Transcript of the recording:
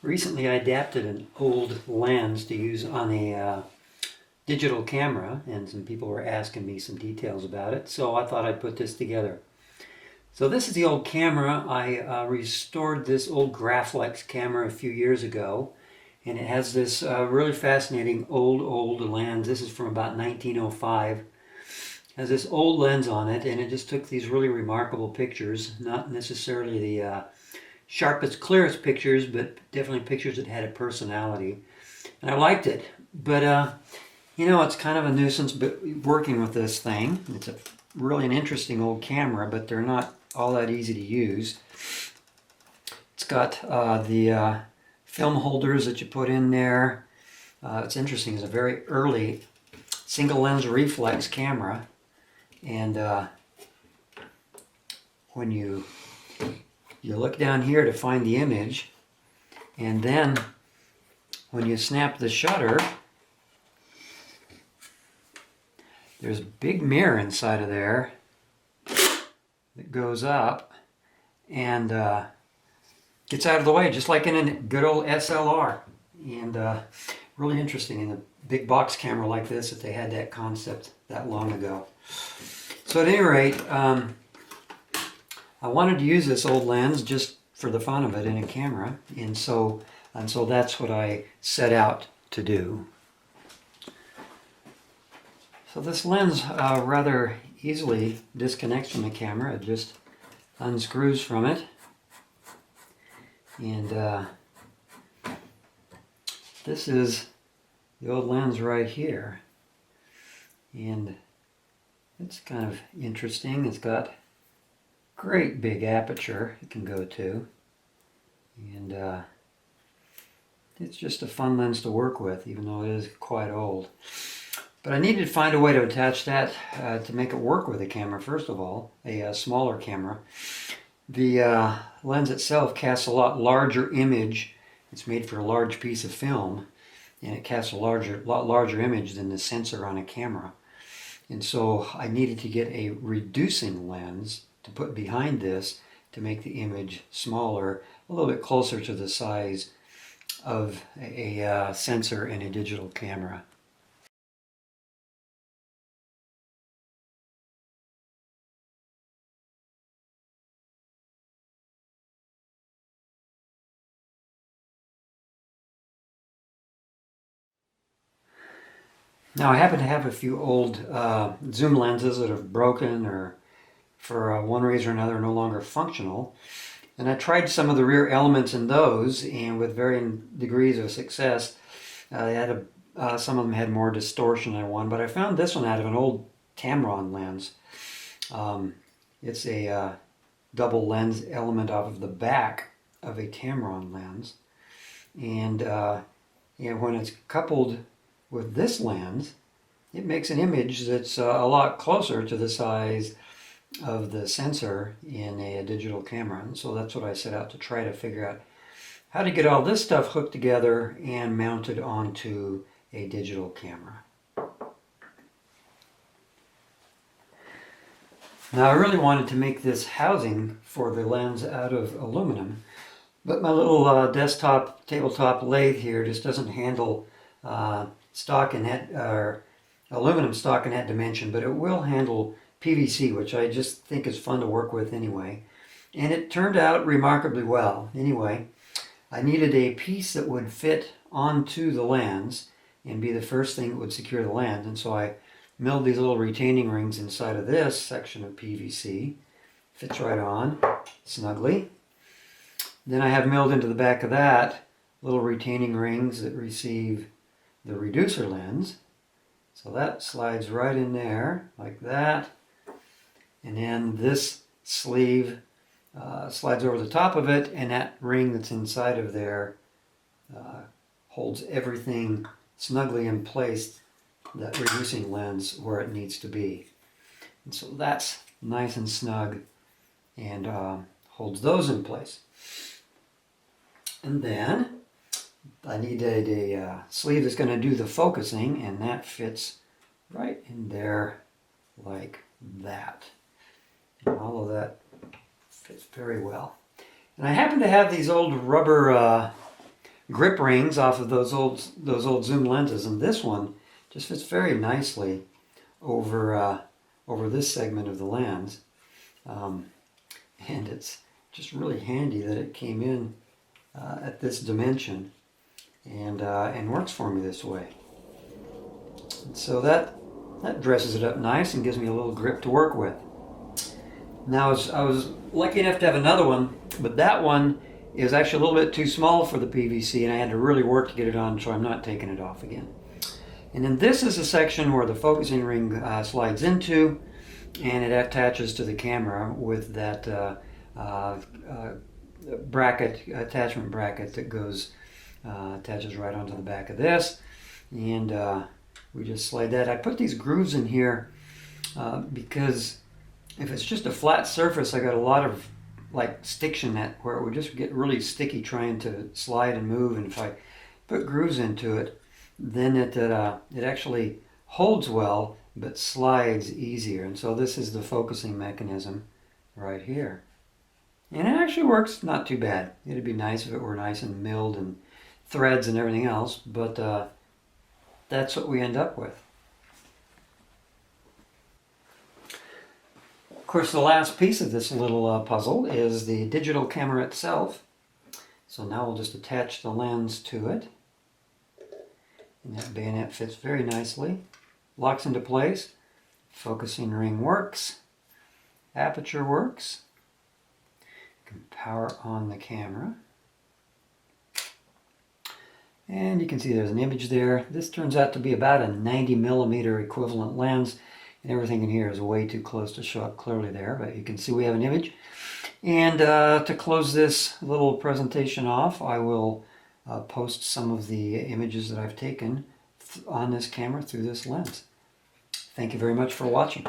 Recently I adapted an old lens to use on a digital camera, and some people were asking me some details about it, so I thought I'd put this together. So this is the old camera. I restored this old Graflex camera a few years ago, and it has this really fascinating old lens. This is from about 1905. It has this old lens on it, and it just took these really remarkable pictures, not necessarily the sharpest, clearest pictures, but definitely pictures that had a personality. And I liked it. But, it's kind of a nuisance working with this thing. It's really an interesting old camera, but they're not all that easy to use. It's got the film holders that you put in there. It's interesting. It's a very early single lens reflex camera. And when you look down here to find the image, and then when you snap the shutter, there's a big mirror inside of there that goes up and gets out of the way, just like in a good old SLR. And really interesting in a big box camera like this that they had that concept that long ago. So at any rate, I wanted to use this old lens just for the fun of it in a camera, and so that's what I set out to do. So this lens rather easily disconnects from the camera. It just unscrews from it, and this is the old lens right here, and it's kind of interesting. It's got great big aperture it can go to, and it's just a fun lens to work with, even though it is quite old. But I needed to find a way to attach that to make it work with a camera. First of all, a smaller camera. The lens itself casts a lot larger image. It's made for a large piece of film, and it casts a lot larger image than the sensor on a camera. And so I needed to get a reducing lens to put behind this to make the image smaller, a little bit closer to the size of a sensor in a digital camera. Now I happen to have a few old zoom lenses that have broken or for one reason or another no longer functional. And I tried some of the rear elements in those, and with varying degrees of success. Some of them had more distortion than one, but I found this one out of an old Tamron lens. It's a double lens element off of the back of a Tamron lens. And when it's coupled with this lens, it makes an image that's a lot closer to the size of the sensor in a digital camera. And so that's what I set out to try to figure out how to get all this stuff hooked together and mounted onto a digital camera. Now I really wanted to make this housing for the lens out of aluminum, but my little tabletop lathe here just doesn't handle stockinette or aluminum stockinette dimension, but it will handle PVC, which I just think is fun to work with anyway. And it turned out remarkably well. Anyway, I needed a piece that would fit onto the lens and be the first thing that would secure the lens. And so I milled these little retaining rings inside of this section of PVC. Fits right on snugly. Then I have milled into the back of that little retaining rings that receive the reducer lens. So that slides right in there like that. And then this sleeve slides over the top of it, and that ring that's inside of there holds everything snugly in place, that reducing lens where it needs to be. And so that's nice and snug and holds those in place. And then I needed a sleeve that's going to do the focusing, and that fits right in there like that. And all of that fits very well. And I happen to have these old rubber grip rings off of those old zoom lenses, and this one just fits very nicely over over this segment of the lens, and it's just really handy that it came in at this dimension and works for me this way. And so that dresses it up nice and gives me a little grip to work with. Now I was lucky enough to have another one, but that one is actually a little bit too small for the PVC, and I had to really work to get it on, so I'm not taking it off again. And then this is a section where the focusing ring slides into, and it attaches to the camera with that attachment bracket that goes attaches right onto the back of this, and we just slide that. I put these grooves in here because if it's just a flat surface, I got a lot of like stiction that where it would just get really sticky trying to slide and move, and if I put grooves into it, then it actually holds well but slides easier. And so this is the focusing mechanism right here, and it actually works not too bad. It'd be nice if it were nice and milled and threads and everything else, but that's what we end up with. Of course, the last piece of this little puzzle is the digital camera itself. So now we'll just attach the lens to it. And that bayonet fits very nicely. Locks into place. Focusing ring works. Aperture works. You can power on the camera. And you can see there's an image there. This turns out to be about a 90mm equivalent lens. And everything in here is way too close to show up clearly there, but you can see we have an image. And to close this little presentation off, I will post some of the images that I've taken on this camera through this lens. Thank you very much for watching.